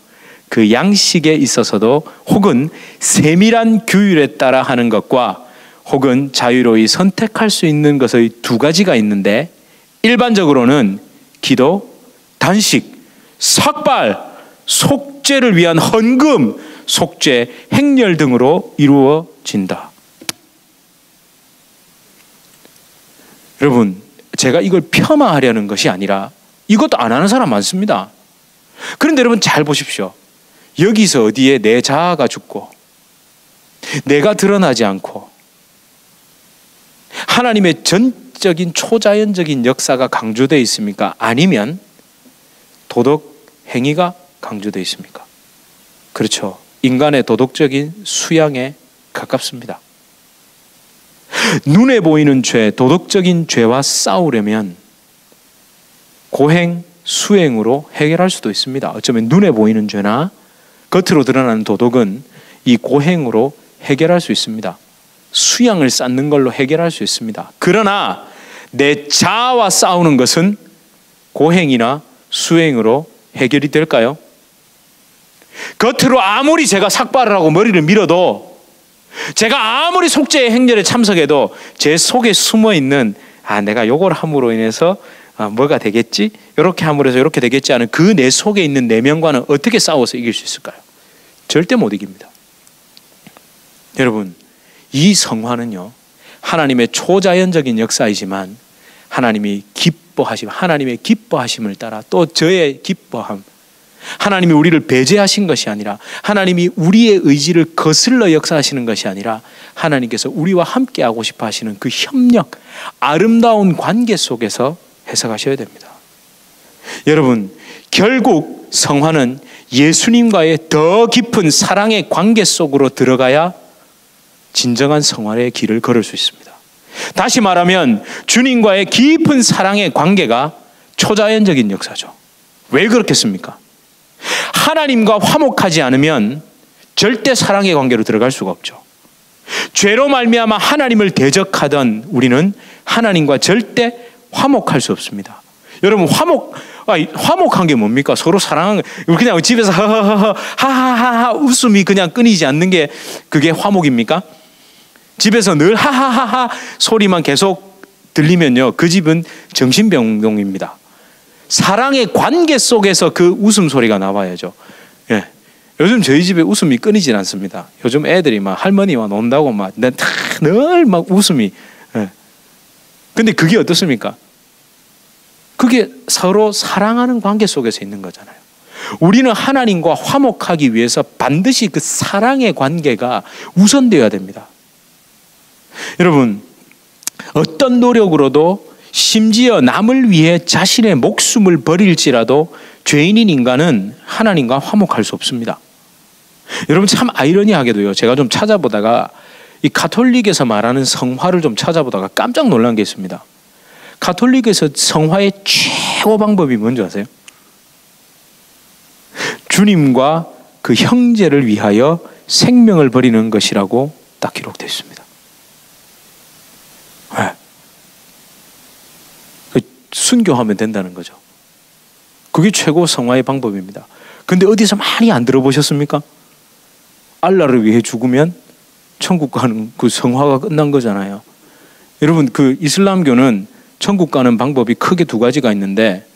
그 양식에 있어서도 혹은 세밀한 규율에 따라 하는 것과 혹은 자유로이 선택할 수 있는 것의 두 가지가 있는데, 일반적으로는 기도, 단식, 삭발, 속죄를 위한 헌금, 속죄, 행렬 등으로 이루어진다. 여러분, 제가 이걸 폄하하려는 것이 아니라 이것도 안 하는 사람 많습니다. 그런데 여러분 잘 보십시오. 여기서 어디에 내 자아가 죽고 내가 드러나지 않고 하나님의 전적인 초자연적인 역사가 강조되어 있습니까? 아니면 도덕 행위가 강조되어 있습니까? 그렇죠. 인간의 도덕적인 수양에 가깝습니다. 눈에 보이는 죄, 도덕적인 죄와 싸우려면 고행, 수행으로 해결할 수도 있습니다. 어쩌면 눈에 보이는 죄나 겉으로 드러나는 도덕은 이 고행으로 해결할 수 있습니다. 수양을 쌓는 걸로 해결할 수 있습니다. 그러나 내 자아와 싸우는 것은 고행이나 수행으로 해결이 될까요? 겉으로 아무리 제가 삭발을 하고 머리를 밀어도, 제가 아무리 속죄의 행렬에 참석해도 제 속에 숨어있는 내가 요걸 함으로 인해서 뭐가 되겠지? 이렇게 함으로 해서 이렇게 되겠지 하는 그 내 속에 있는 내면과는 어떻게 싸워서 이길 수 있을까요? 절대 못 이깁니다. 여러분, 이 성화는요, 하나님의 초자연적인 역사이지만 하나님의 기뻐하심을 따라 또 저의 기뻐함, 하나님이 우리를 배제하신 것이 아니라 하나님이 우리의 의지를 거슬러 역사하시는 것이 아니라 하나님께서 우리와 함께하고 싶어 하시는 그 협력, 아름다운 관계 속에서 해석하셔야 됩니다. 여러분, 결국 성화는 예수님과의 더 깊은 사랑의 관계 속으로 들어가야 진정한 성화의 길을 걸을 수 있습니다. 다시 말하면 주님과의 깊은 사랑의 관계가 초자연적인 역사죠. 왜 그렇겠습니까? 하나님과 화목하지 않으면 절대 사랑의 관계로 들어갈 수가 없죠. 죄로 말미암아 하나님을 대적하던 우리는 하나님과 절대 화목할 수 없습니다. 여러분, 화목한 게 뭡니까? 서로 사랑하는 거. 그냥 집에서 하하하하 웃음이 그냥 끊이지 않는 게 그게 화목입니까? 집에서 늘 하하하하 소리만 계속 들리면요, 그 집은 정신병동입니다. 사랑의 관계 속에서 그 웃음소리가 나와야죠. 예. 요즘 저희 집에 웃음이 끊이질 않습니다. 요즘 애들이 막 할머니와 논다고 늘 웃음이. 예. 근데 그게 어떻습니까? 그게 서로 사랑하는 관계 속에서 있는 거잖아요. 우리는 하나님과 화목하기 위해서 반드시 그 사랑의 관계가 우선되어야 됩니다. 여러분, 어떤 노력으로도 심지어 남을 위해 자신의 목숨을 버릴지라도 죄인인 인간은 하나님과 화목할 수 없습니다. 여러분, 참 아이러니하게도요, 제가 좀 찾아보다가 이 가톨릭에서 말하는 성화를 좀 찾아보다가 깜짝 놀란 게 있습니다. 가톨릭에서 성화의 최고 방법이 뭔지 아세요? 주님과 그 형제를 위하여 생명을 버리는 것이라고 딱 기록되어 있습니다. 네. 순교하면 된다는 거죠. 그게 최고 성화의 방법입니다. 근데 어디서 많이 안 들어보셨습니까? 알라를 위해 죽으면 천국 가는 그 성화가 끝난 거잖아요. 여러분, 그 이슬람교는 천국 가는 방법이 크게 두 가지가 있는데,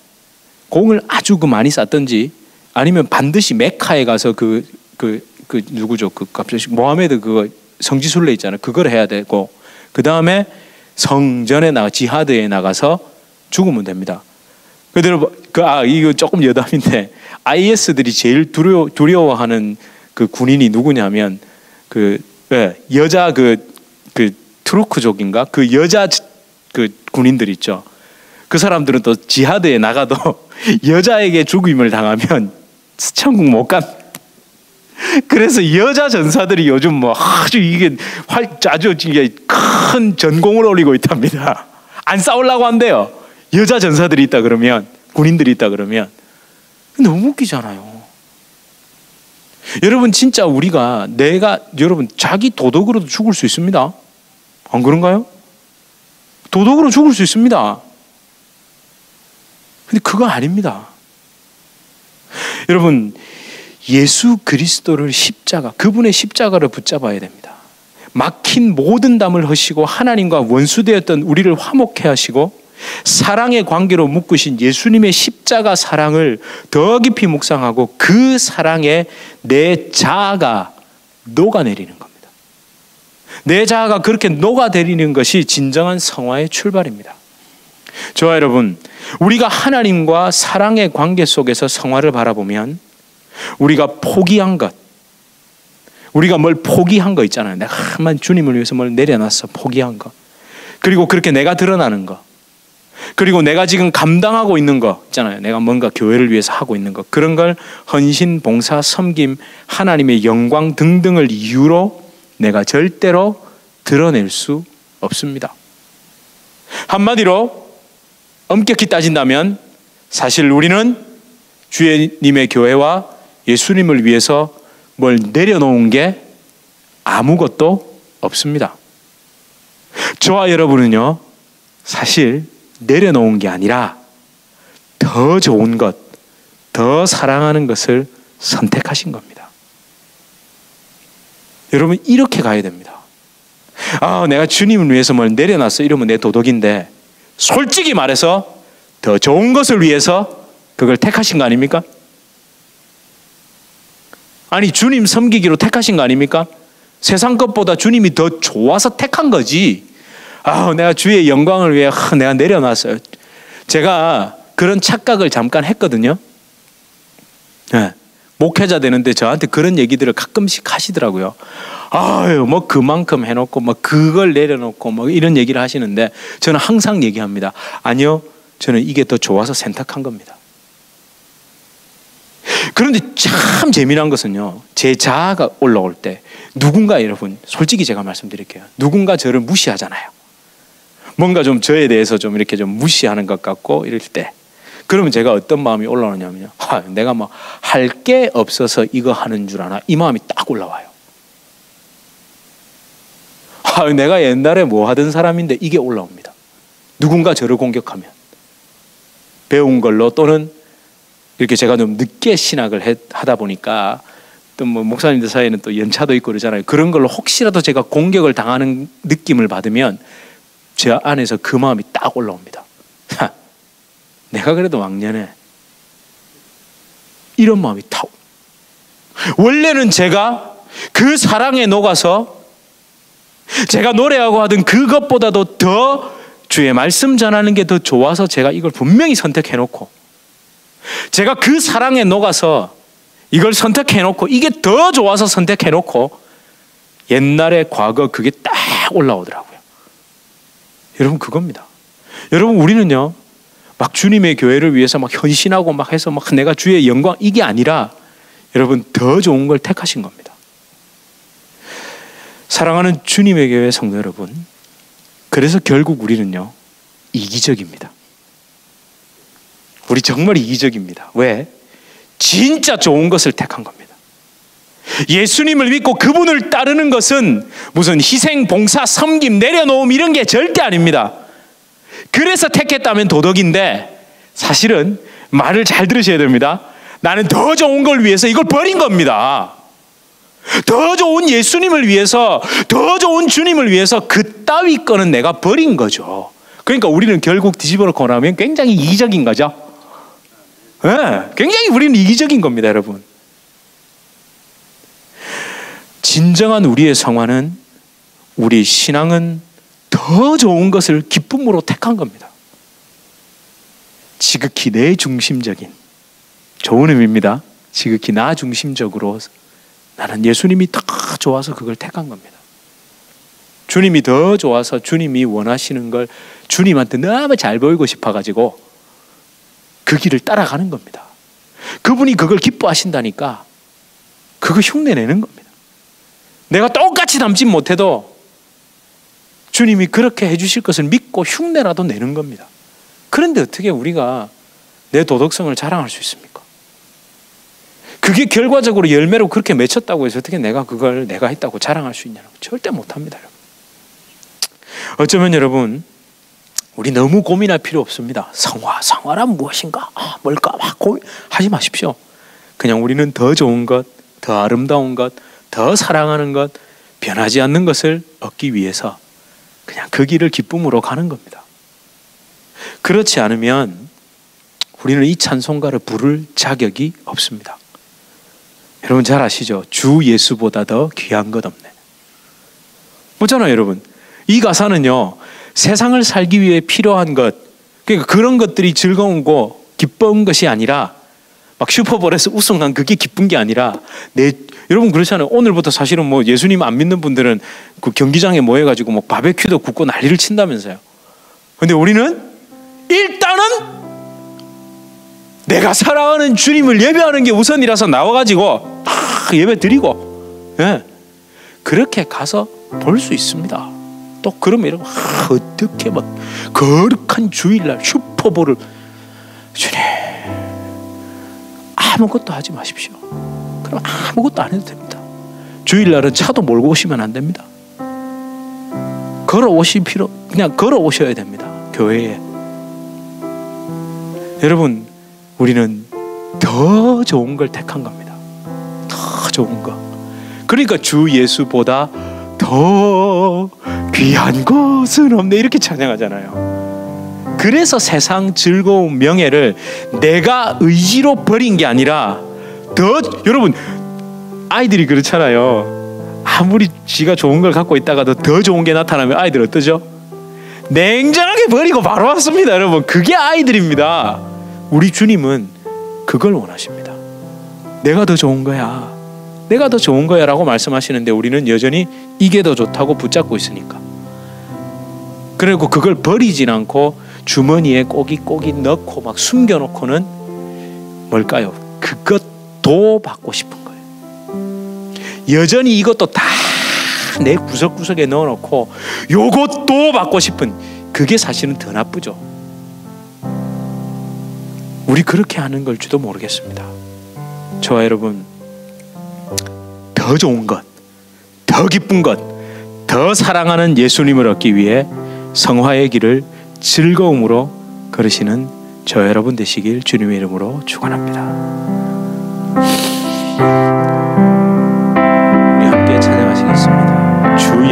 공을 아주 많이 쌓든지 아니면 반드시 메카에 가서 누구죠? 갑자기 모하메드 그거 성지순례 있잖아요. 그걸 해야 되고, 그 다음에 성전에 지하드에 나가서 죽으면 됩니다. 이거 조금 여담인데, IS들이 제일 두려워하는 그 군인이 누구냐면, 여자 투르크족인가? 그 여자 군인들 있죠. 그 사람들은 또 지하드에 나가도 여자에게 죽임을 당하면 천국 못 간. 그래서 여자 전사들이 요즘 아주 큰 전공을 올리고 있답니다. 안 싸우려고 한대요. 여자 전사들이 있다 그러면, 군인들이 있다 그러면. 너무 웃기잖아요. 여러분, 진짜 여러분, 자기 도덕으로도 죽을 수 있습니다. 안 그런가요? 도덕으로 죽을 수 있습니다. 근데 그거 아닙니다. 여러분, 예수 그리스도를 그분의 십자가를 붙잡아야 됩니다. 막힌 모든 담을 허시고 하나님과 원수되었던 우리를 화목해 하시고 사랑의 관계로 묶으신 예수님의 십자가 사랑을 더 깊이 묵상하고 그 사랑에 내 자아가 녹아내리는 겁니다. 내 자아가 그렇게 녹아내리는 것이 진정한 성화의 출발입니다. 저와 여러분, 우리가 하나님과 사랑의 관계 속에서 성화를 바라보면 우리가 포기한 것, 우리가 뭘 포기한 거 있잖아요. 내가 한번 주님을 위해서 뭘 내려놨어, 포기한 거. 그리고 그렇게 내가 드러나는 거. 그리고 내가 지금 감당하고 있는 거 있잖아요. 내가 뭔가 교회를 위해서 하고 있는 거. 그런 걸 헌신, 봉사, 섬김, 하나님의 영광 등등을 이유로 내가 절대로 드러낼 수 없습니다. 한마디로 엄격히 따진다면 사실 우리는 주님의 교회와 예수님을 위해서 뭘 내려놓은 게 아무것도 없습니다. 저와 여러분은요, 사실 내려놓은 게 아니라 더 좋은 것, 더 사랑하는 것을 선택하신 겁니다. 여러분, 이렇게 가야 됩니다. 내가 주님을 위해서 뭘 내려놨어 이러면 내 도덕인데, 솔직히 말해서 더 좋은 것을 위해서 그걸 택하신 거 아닙니까? 아니, 주님 섬기기로 택하신 거 아닙니까? 세상 것보다 주님이 더 좋아서 택한 거지. 내가 주의 영광을 위해 내가 내려놨어요. 제가 그런 착각을 잠깐 했거든요. 네. 목회자 되는데 저한테 그런 얘기들을 가끔씩 하시더라고요. 뭐 그만큼 해놓고 뭐 그걸 내려놓고 뭐 이런 얘기를 하시는데, 저는 항상 얘기합니다. 아니요, 저는 이게 더 좋아서 선택한 겁니다. 그런데 참 재미난 것은요, 제 자아가 올라올 때 누군가, 여러분 솔직히 제가 말씀드릴게요, 누군가 저를 무시하잖아요. 뭔가 좀 저에 대해서 좀 이렇게 좀 무시하는 것 같고 이럴 때, 그러면 제가 어떤 마음이 올라오냐면요, 내가 뭐 할 게 없어서 이거 하는 줄 아나, 이 마음이 딱 올라와요. 내가 옛날에 뭐 하던 사람인데 이게 올라옵니다. 누군가 저를 공격하면, 배운 걸로, 또는 이렇게 제가 좀 늦게 신학을 하다 보니까 또 뭐 목사님들 사이에는 또 연차도 있고 그러잖아요. 그런 걸로 혹시라도 제가 공격을 당하는 느낌을 받으면 제 안에서 그 마음이 딱 올라옵니다. 내가 그래도 왕년에 이런 마음이 딱. 원래는 제가 그 사랑에 녹아서 제가 노래하고 하던 그것보다도 더 주의 말씀 전하는 게 더 좋아서 제가 이걸 분명히 선택해놓고, 제가 그 사랑에 녹아서 이걸 선택해놓고, 이게 더 좋아서 선택해놓고, 옛날에 과거 그게 딱 올라오더라고요. 여러분, 그겁니다. 여러분, 우리는요, 막 주님의 교회를 위해서 막 헌신하고 막 해서 막 내가 주의 영광, 이게 아니라 여러분, 더 좋은 걸 택하신 겁니다. 사랑하는 주님의 교회 성도 여러분, 그래서 결국 우리는요, 이기적입니다. 우리 정말 이기적입니다. 왜? 진짜 좋은 것을 택한 겁니다. 예수님을 믿고 그분을 따르는 것은 무슨 희생, 봉사, 섬김, 내려놓음 이런 게 절대 아닙니다. 그래서 택했다면 도덕인데 사실은 말을 잘 들으셔야 됩니다. 나는 더 좋은 걸 위해서 이걸 버린 겁니다. 더 좋은 예수님을 위해서, 더 좋은 주님을 위해서 그따위 거는 내가 버린 거죠. 그러니까 우리는 결국 뒤집어 놓고 나면 굉장히 이기적인 거죠. 네, 굉장히 우리는 이기적인 겁니다, 여러분. 진정한 우리의 성화는, 우리 신앙은 더 좋은 것을 기쁨으로 택한 겁니다. 지극히 내 중심적인, 좋은 의미입니다. 지극히 나 중심적으로 나는 예수님이 더 좋아서 그걸 택한 겁니다. 주님이 더 좋아서 주님이 원하시는 걸 주님한테 너무 잘 보이고 싶어가지고 그 길을 따라가는 겁니다. 그분이 그걸 기뻐하신다니까 그거 흉내내는 겁니다. 내가 똑같이 닮지 못해도 주님이 그렇게 해주실 것을 믿고 흉내라도 내는 겁니다. 그런데 어떻게 우리가 내 도덕성을 자랑할 수 있습니까? 그게 결과적으로 열매로 그렇게 맺혔다고 해서 어떻게 내가 그걸 내가 했다고 자랑할 수 있냐고. 절대 못합니다, 여러분. 어쩌면 여러분, 우리 너무 고민할 필요 없습니다. 성화란 무엇인가? 뭘까? 막 고민하지 마십시오. 그냥 우리는 더 좋은 것, 더 아름다운 것, 더 사랑하는 것, 변하지 않는 것을 얻기 위해서 그냥 그 길을 기쁨으로 가는 겁니다. 그렇지 않으면 우리는 이 찬송가를 부를 자격이 없습니다. 여러분 잘 아시죠? 주 예수보다 더 귀한 것 없네. 뭐잖아요, 여러분. 이 가사는요, 세상을 살기 위해 필요한 것, 그러니까 그런 것들이 즐거운 거, 기쁜 것이 아니라 막 슈퍼볼에서 우승한 그게 기쁜 게 아니라 여러분 그렇잖아요. 오늘부터 사실은 뭐 예수님 안 믿는 분들은 그 경기장에 모여가지고 뭐 바베큐도 굽고 난리를 친다면서요. 근데 우리는 일단은 내가 사랑하는 주님을 예배하는 게 우선이라서 나와가지고 예배 드리고, 예, 그렇게 가서 볼 수 있습니다. 또 그러면 이러면 어떻게 막 거룩한 주일날 슈퍼볼을, 주님 아무것도 하지 마십시오. 그럼 아무것도 안 해도 됩니다. 주일날은 차도 몰고 오시면 안 됩니다. 그냥 걸어오셔야 됩니다. 교회에. 여러분, 우리는 더 좋은 걸 택한 겁니다. 더 좋은 거. 그러니까 주 예수보다 더 귀한 것은 없네 이렇게 찬양하잖아요. 그래서 세상 즐거운 명예를 내가 의지로 버린 게 아니라 여러분 아이들이 그렇잖아요. 아무리 지가 좋은 걸 갖고 있다가도 더 좋은 게 나타나면 아이들 어떠죠? 냉정하게 버리고 바로 왔습니다. 여러분 그게 아이들입니다. 우리 주님은 그걸 원하십니다. 내가 더 좋은 거야. 내가 더 좋은 거야 라고 말씀하시는데 우리는 여전히 이게 더 좋다고 붙잡고 있으니까. 그리고 그걸 버리진 않고 주머니에 꼬깃꼬깃 넣고 막 숨겨놓고는 뭘까요? 그것도 받고 싶은 거예요. 여전히 이것도 다 내 구석구석에 넣어놓고 요것도 받고 싶은, 그게 사실은 더 나쁘죠. 우리 그렇게 하는 걸지도 모르겠습니다. 저와 여러분, 더 좋은 것, 더 기쁜 것, 더 사랑하는 예수님을 얻기 위해 성화의 길을 즐거움으로 걸으시는 저 여러분 되시길 주님의 이름으로 축원합니다. 우리 함께 찬양하시겠습니다. 주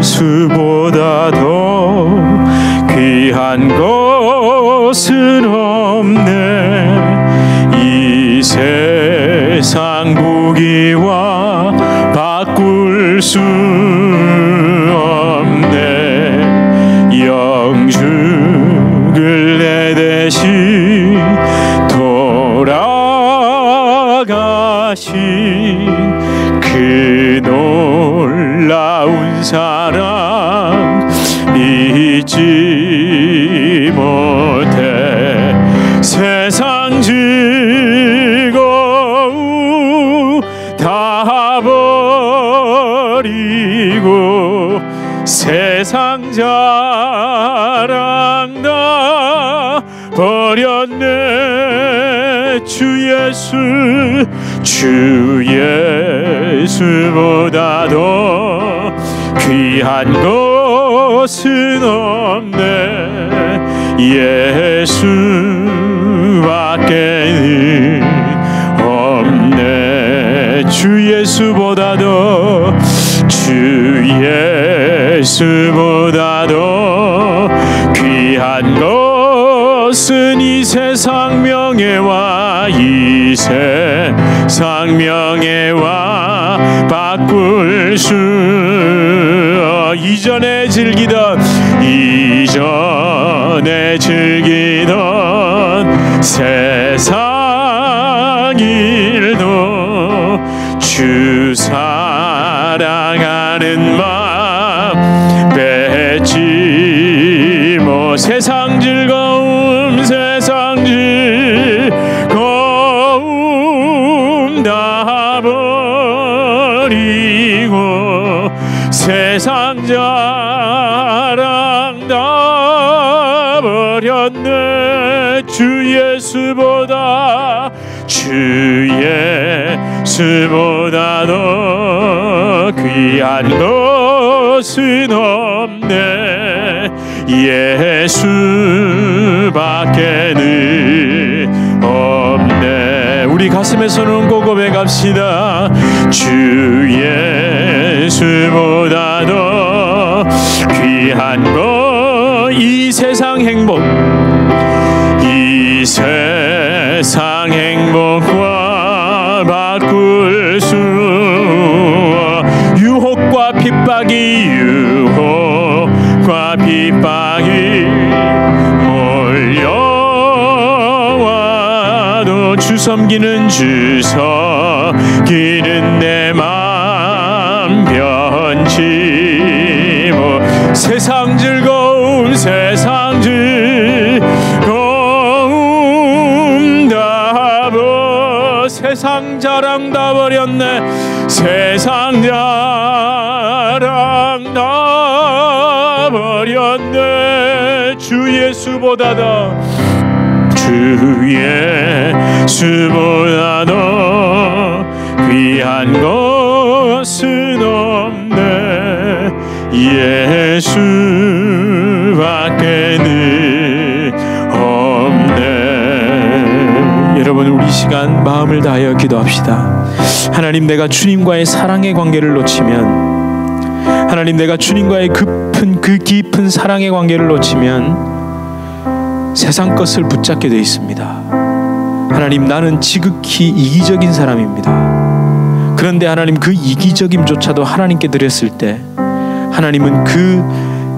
예수보다 더 귀한 것은 없네. 이 세상 부귀와 바꿀 수 없네. 영주를 내 대신 돌아가신 그 놀라운 사랑 잊지 못해. 세상 즐거움 다 버리고 세상 자랑 다 버렸네. 주 예수보다 더 귀한 것은 없네. 예수밖에는 없네. 주 예수보다 더 귀한 것은 이 세상 명예와 바꿀 수 이전에 즐기던 세상 일도 주 사랑하는 마음 뺏지 뭐. 세상 즐거움 다 버리고 세상 자랑 다 버렸네. 주 예수보다 더 귀한 것은 없네. 예수밖에는 없네. 우리 가슴에 손을 얹고 고백합시다. 주 예수보다 더 귀한 것. 이 세상 행복과 바꿀 수 유혹과 핍박이 몰려와도 주 섬기는 내 맘 변치 뭐. 세상 즐거움 세상 자랑 다 버렸네. 세상 자랑 다 버렸네. 주 예수보다 더 귀한 것은 없네. 예수밖에는 없네. 여러분, 우리 시간 마음을 다하여 기도합시다. 하나님, 내가 주님과의 사랑의 관계를 놓치면, 하나님, 내가 주님과의 깊은 사랑의 관계를 놓치면 세상 것을 붙잡게 되어 있습니다. 하나님, 나는 지극히 이기적인 사람입니다. 그런데 하나님, 그 이기적임조차도 하나님께 드렸을 때 하나님은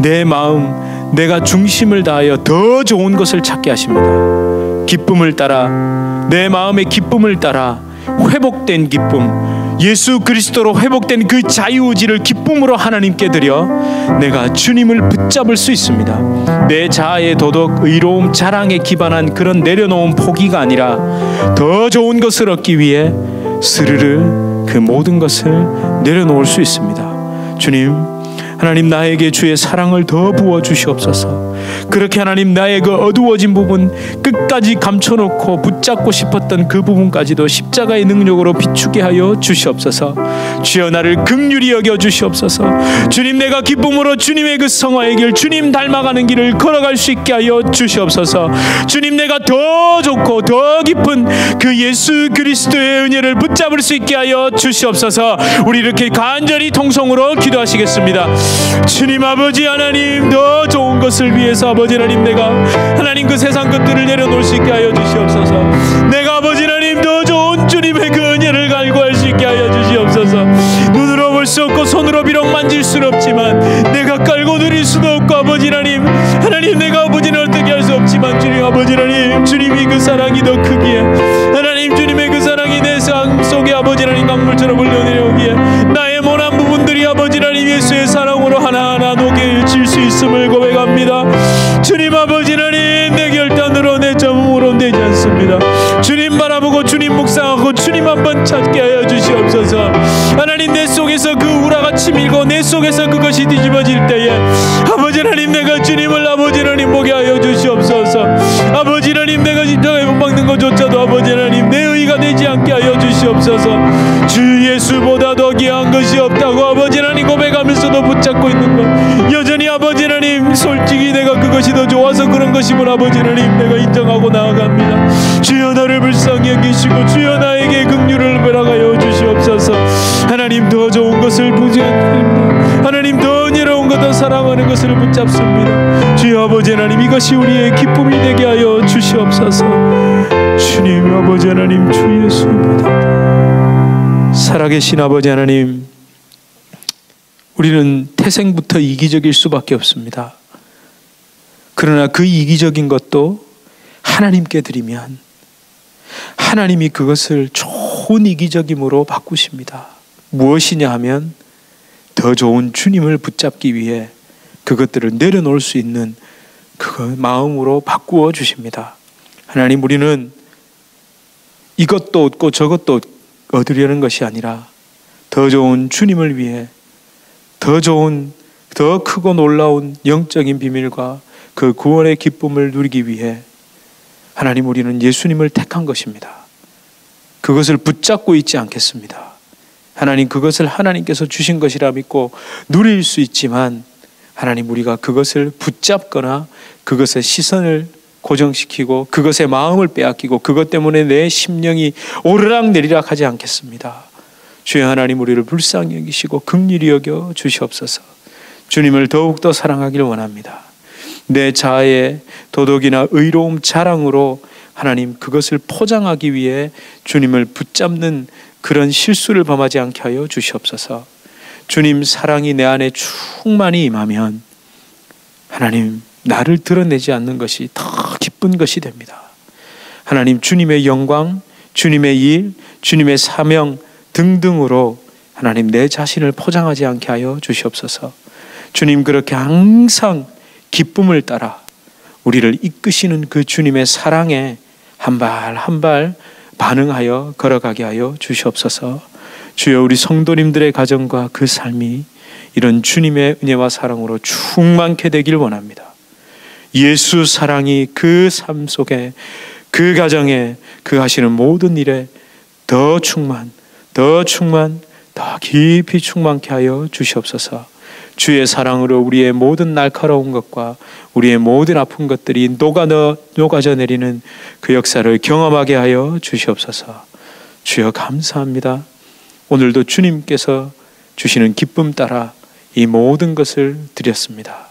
내 마음, 내가 중심을 다하여 더 좋은 것을 찾게 하십니다. 기쁨을 따라, 내 마음의 기쁨을 따라 회복된 기쁨, 예수 그리스도로 회복된 그 자유의지를 기쁨으로 하나님께 드려 내가 주님을 붙잡을 수 있습니다. 내 자아의 도덕, 의로움, 자랑에 기반한 그런 내려놓은 포기가 아니라 더 좋은 것을 얻기 위해 스르르 그 모든 것을 내려놓을 수 있습니다. 주님, 하나님, 나에게 주의 사랑을 더 부어주시옵소서. 그렇게 하나님, 나의 그 어두워진 부분, 끝까지 감춰놓고 붙잡고 싶었던 그 부분까지도 십자가의 능력으로 비추게 하여 주시옵소서. 주여, 나를 긍휼히 여겨 주시옵소서. 주님, 내가 기쁨으로 주님의 그 성화의 길, 주님 닮아가는 길을 걸어갈 수 있게 하여 주시옵소서. 주님, 내가 더 좋고 더 깊은 그 예수 그리스도의 은혜를 붙잡을 수 있게 하여 주시옵소서. 우리 이렇게 간절히 통성으로 기도하시겠습니다. 주님 아버지 하나님, 더 좋은 것을 위해서 아버지 하나님, 내가 하나님 그 세상 것들을 내려놓을 수 있게 하여 주시옵소서. 내가 아버지 하나님, 더 좋은 주님의 그 은혜를 갈구할 수 있게 하여 주시옵소서. 눈으로 볼 수 없고 손으로 비록 만질 수는 없지만 내가 깔고 누릴 수도 없고 아버지 하나님, 내가 아버지는 어떻게 할 수 없지만 주님 아버지 하나님, 주님이 그 사랑이 더 크기에 하나님, 주님의 그 사랑이 내 삶 속에 아버지 하나님 강물처럼 흘러내려오기에 나의 모난 부분들이 아버지 하나님 예수의 사랑으로 하나하나 녹여질 수 있음을 고백합니다. 주님 아버지 하나님, 내 결단으로 내 점으로 되지 않습니다. 주님 바라보고 주님 묵상하고 주님 한번 찾게 하여 주시옵소서. 하나님, 내 속에서 그 우라가 치밀고 내 속에서 그것이 뒤집어질 때에 아버지 아버지 하나님, 내가 주님을 아버지 하나님 보게 하여 주시옵소서. 아버지 하나님, 내가 십자가에 못 박는 것조차도 아버지 하나님 내 의가 되지 않게 하여 주시옵소서. 주 예수보다 더 귀한 것이 없다고 아버지 하나님 고백하면서도 붙잡고 있는 것, 여전히 아버지 하나님 솔직히 내가 그것이 더 좋아서 그런 것임을 아버지 하나님 내가 인정하고 나아갑니다. 주여 나를 불쌍히 여기시고 주여 나에게 긍휼을 베라하여 주시옵소서. 하나님 더 좋은 것을 부지합니다. 하나님 더 은혜로운 것, 더 사랑하는 것을 붙잡습니다. 주여 아버지 하나님, 이것이 우리의 기쁨이 되게 하여 주시옵소서. 주님 아버지 하나님, 주 예수입니다. 살아계신 아버지 하나님, 우리는 태생부터 이기적일 수밖에 없습니다. 그러나 그 이기적인 것도 하나님께 드리면 하나님이 그것을 좋은 이기적임으로 바꾸십니다. 무엇이냐 하면 더 좋은 주님을 붙잡기 위해 그것들을 내려놓을 수 있는 그 마음으로 바꾸어 주십니다. 하나님, 우리는 이것도 얻고 저것도 얻으려는 것이 아니라 더 좋은 주님을 위해 더 좋은, 더 크고 놀라운 영적인 비밀과 그 구원의 기쁨을 누리기 위해 하나님, 우리는 예수님을 택한 것입니다. 그것을 붙잡고 있지 않겠습니다. 하나님, 그것을 하나님께서 주신 것이라 믿고 누릴 수 있지만 하나님, 우리가 그것을 붙잡거나 그것의 시선을 고정시키고 그것의 마음을 빼앗기고 그것 때문에 내 심령이 오르락내리락 하지 않겠습니다. 주여 하나님, 우리를 불쌍히 여기시고 긍휼히 여겨 주시옵소서. 주님을 더욱더 사랑하기를 원합니다. 내 자아의 도덕이나 의로움 자랑으로 하나님 그것을 포장하기 위해 주님을 붙잡는 그런 실수를 범하지 않게 하여 주시옵소서. 주님 사랑이 내 안에 충만히 임하면 하나님, 나를 드러내지 않는 것이 더 기쁜 것이 됩니다. 하나님, 주님의 영광, 주님의 일, 주님의 사명 등등으로 하나님 내 자신을 포장하지 않게 하여 주시옵소서. 주님, 그렇게 항상 기쁨을 따라 우리를 이끄시는 그 주님의 사랑에 한 발 한 발 반응하여 걸어가게 하여 주시옵소서. 주여, 우리 성도님들의 가정과 그 삶이 이런 주님의 은혜와 사랑으로 충만케 되길 원합니다. 예수 사랑이 그 삶 속에, 그 가정에, 그 하시는 모든 일에 더 충만, 더 깊이 충만케 하여 주시옵소서. 주의 사랑으로 우리의 모든 날카로운 것과 우리의 모든 아픈 것들이 녹아져 내리는 그 역사를 경험하게 하여 주시옵소서. 주여 감사합니다. 오늘도 주님께서 주시는 기쁨 따라 이 모든 것을 드렸습니다.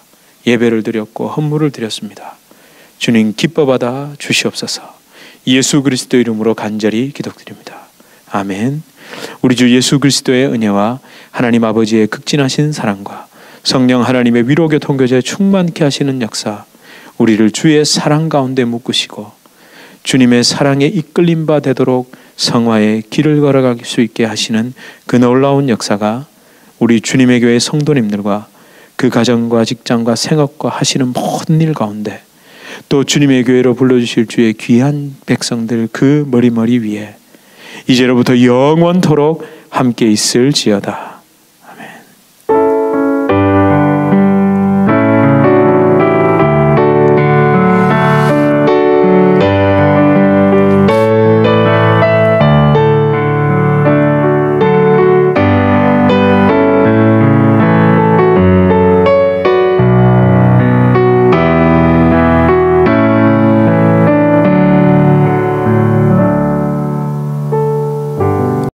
예배를 드렸고 헌물을 드렸습니다. 주님 기뻐 받아 주시옵소서. 예수 그리스도 이름으로 간절히 기도드립니다. 아멘. 우리 주 예수 그리스도의 은혜와 하나님 아버지의 극진하신 사랑과 성령 하나님의 위로 교통교제 충만케 하시는 역사, 우리를 주의 사랑 가운데 묶으시고 주님의 사랑에 이끌림 바 되도록 성화의 길을 걸어갈 수 있게 하시는 그 놀라운 역사가 우리 주님의 교회 성도님들과 그 가정과 직장과 생업과 하시는 모든 일 가운데, 또 주님의 교회로 불러주실 주의 귀한 백성들 그 머리 위에 이제로부터 영원토록 함께 있을지어다.